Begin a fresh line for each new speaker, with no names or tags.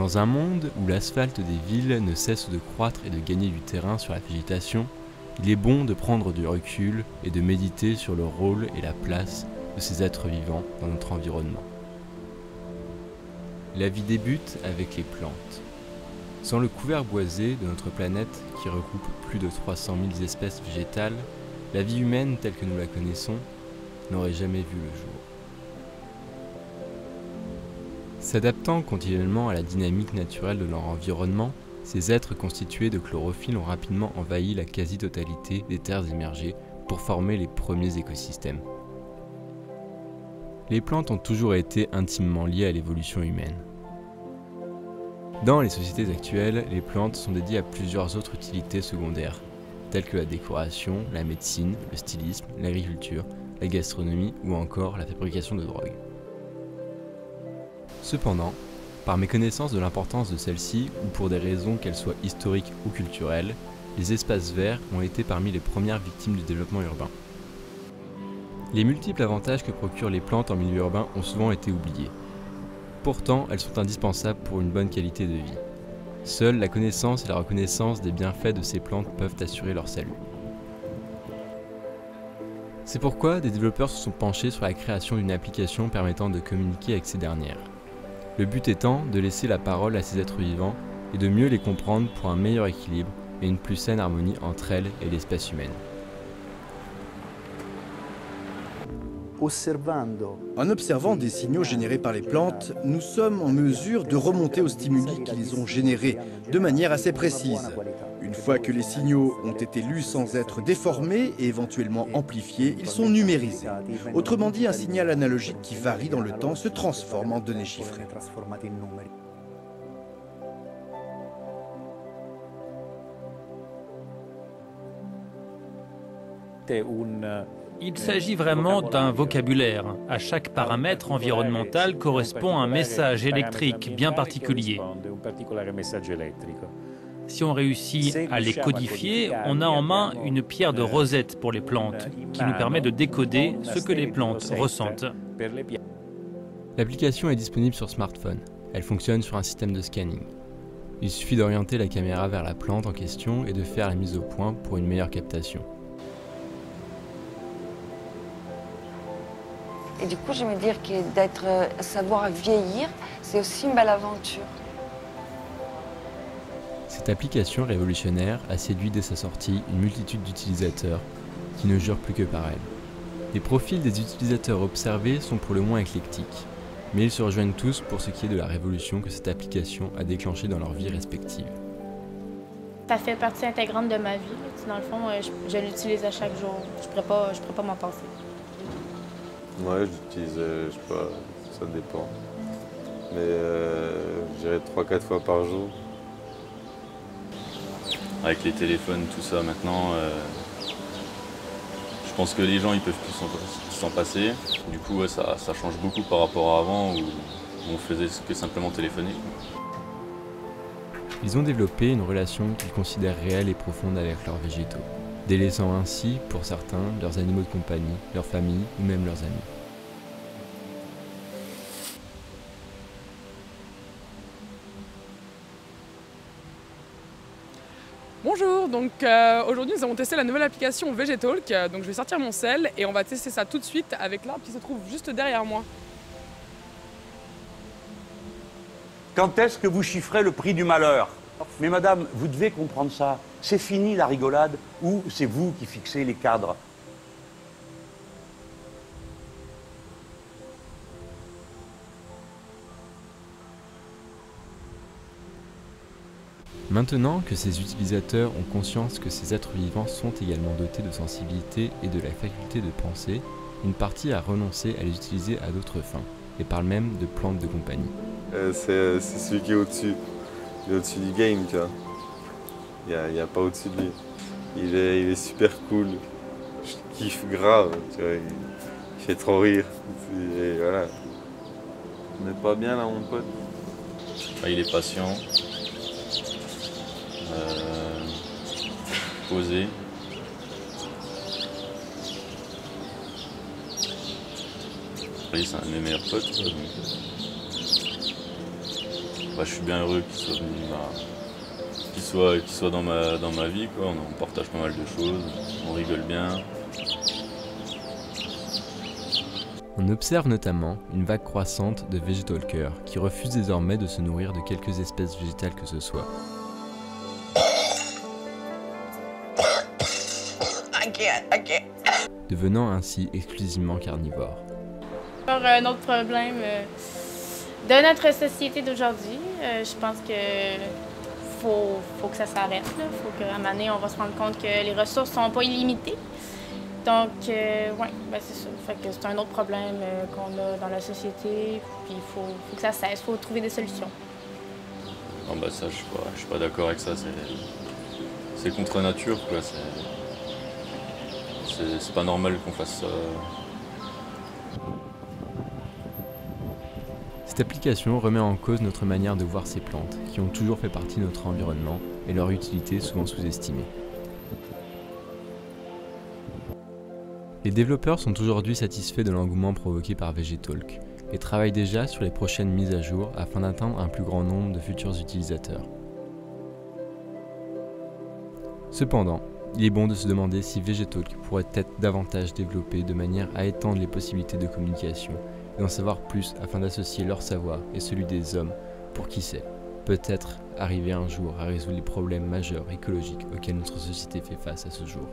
Dans un monde où l'asphalte des villes ne cesse de croître et de gagner du terrain sur la végétation, il est bon de prendre du recul et de méditer sur le rôle et la place de ces êtres vivants dans notre environnement. La vie débute avec les plantes. Sans le couvert boisé de notre planète qui regroupe plus de 300 000 espèces végétales, la vie humaine telle que nous la connaissons n'aurait jamais vu le jour. S'adaptant continuellement à la dynamique naturelle de leur environnement, ces êtres constitués de chlorophylle ont rapidement envahi la quasi-totalité des terres émergées pour former les premiers écosystèmes. Les plantes ont toujours été intimement liées à l'évolution humaine. Dans les sociétés actuelles, les plantes sont dédiées à plusieurs autres utilités secondaires, telles que la décoration, la médecine, le stylisme, l'agriculture, la gastronomie ou encore la fabrication de drogues. Cependant, par méconnaissance de l'importance de celle-ci ou pour des raisons qu'elles soient historiques ou culturelles, les espaces verts ont été parmi les premières victimes du développement urbain. Les multiples avantages que procurent les plantes en milieu urbain ont souvent été oubliés. Pourtant, elles sont indispensables pour une bonne qualité de vie. Seule la connaissance et la reconnaissance des bienfaits de ces plantes peuvent assurer leur salut. C'est pourquoi des développeurs se sont penchés sur la création d'une application permettant de communiquer avec ces dernières. Le but étant de laisser la parole à ces êtres vivants et de mieux les comprendre pour un meilleur équilibre et une plus saine harmonie entre elles et l'espèce humaine.
En observant des signaux générés par les plantes, nous sommes en mesure de remonter aux stimuli qui les ont générés de manière assez précise. Une fois que les signaux ont été lus sans être déformés et éventuellement amplifiés, ils sont numérisés. Autrement dit, un signal analogique qui varie dans le temps se transforme en données chiffrées.
Il s'agit vraiment d'un vocabulaire. À chaque paramètre environnemental correspond un message électrique bien particulier. Si on réussit à les codifier, on a en main une pierre de Rosette pour les plantes, qui nous permet de décoder ce que les plantes ressentent.
L'application est disponible sur smartphone. Elle fonctionne sur un système de scanning. Il suffit d'orienter la caméra vers la plante en question et de faire la mise au point pour une meilleure captation.
Et du coup, je me dis que savoir vieillir, c'est aussi une belle aventure.
Cette application révolutionnaire a séduit dès sa sortie une multitude d'utilisateurs qui ne jurent plus que par elle. Les profils des utilisateurs observés sont pour le moins éclectiques, mais ils se rejoignent tous pour ce qui est de la révolution que cette application a déclenchée dans leur vie respective.
Ça fait partie intégrante de ma vie. Dans le fond, je l'utilise à chaque jour. Je ne pourrais pas m'en passer.
Ouais, j'utilise, je sais pas, ça dépend. Mais je dirais 3-4 fois par jour.
Avec les téléphones, tout ça, maintenant, je pense que les gens ils peuvent plus s'en passer. Du coup, ouais, ça change beaucoup par rapport à avant où on faisait que simplement téléphoner.
Ils ont développé une relation qu'ils considèrent réelle et profonde avec leurs végétaux, délaissant ainsi, pour certains, leurs animaux de compagnie, leur famille ou même leurs amis.
Bonjour, donc aujourd'hui nous avons testé la nouvelle application Vegetalk, donc je vais sortir mon sel et on va tester ça tout de suite avec l'arbre qui se trouve juste derrière moi.
Quand est-ce que vous chiffrez le prix du malheur? Mais madame, vous devez comprendre ça. C'est fini la rigolade ou c'est vous qui fixez les cadres?
Maintenant que ces utilisateurs ont conscience que ces êtres vivants sont également dotés de sensibilité et de la faculté de penser, une partie a renoncé à les utiliser à d'autres fins, et parle même de plantes de compagnie.
C'est celui qui est au-dessus. Il est au-dessus du game, tu vois. Il n'y a pas au-dessus de lui. Il est super cool. Je kiffe grave, tu vois. Il fait trop rire. Et voilà. On n'est pas bien là, mon pote.
Il est patient. Posé. Après, c'est un de mes meilleurs potes. Quoi, donc, je suis bien heureux qu'il soit venu, qu'il soit dans ma vie, quoi. On partage pas mal de choses, on rigole bien.
On observe notamment une vague croissante de végétalkers qui refusent désormais de se nourrir de quelques espèces végétales que ce soit. Devenant ainsi exclusivement carnivores.
Encore un autre problème de notre société d'aujourd'hui. Je pense que faut que ça s'arrête. Il faut qu'à un moment donné, on va se rendre compte que les ressources sont pas illimitées. Donc, ouais, ben c'est ça. Fait que c'est un autre problème qu'on a dans la société. Puis il faut que ça cesse. Il faut trouver des solutions.
Non, bah ça, je suis pas d'accord avec ça. C'est contre nature, quoi. C'est pas normal qu'on fasse ça.
Cette application remet en cause notre manière de voir ces plantes, qui ont toujours fait partie de notre environnement et leur utilité souvent sous-estimée. Les développeurs sont aujourd'hui satisfaits de l'engouement provoqué par VGTalk et travaillent déjà sur les prochaines mises à jour afin d'atteindre un plus grand nombre de futurs utilisateurs. Cependant, il est bon de se demander si VGTalk pourrait être davantage développé de manière à étendre les possibilités de communication et d'en savoir plus afin d'associer leur savoir et celui des hommes pour qui sait, peut-être arriver un jour à résoudre les problèmes majeurs écologiques auxquels notre société fait face à ce jour.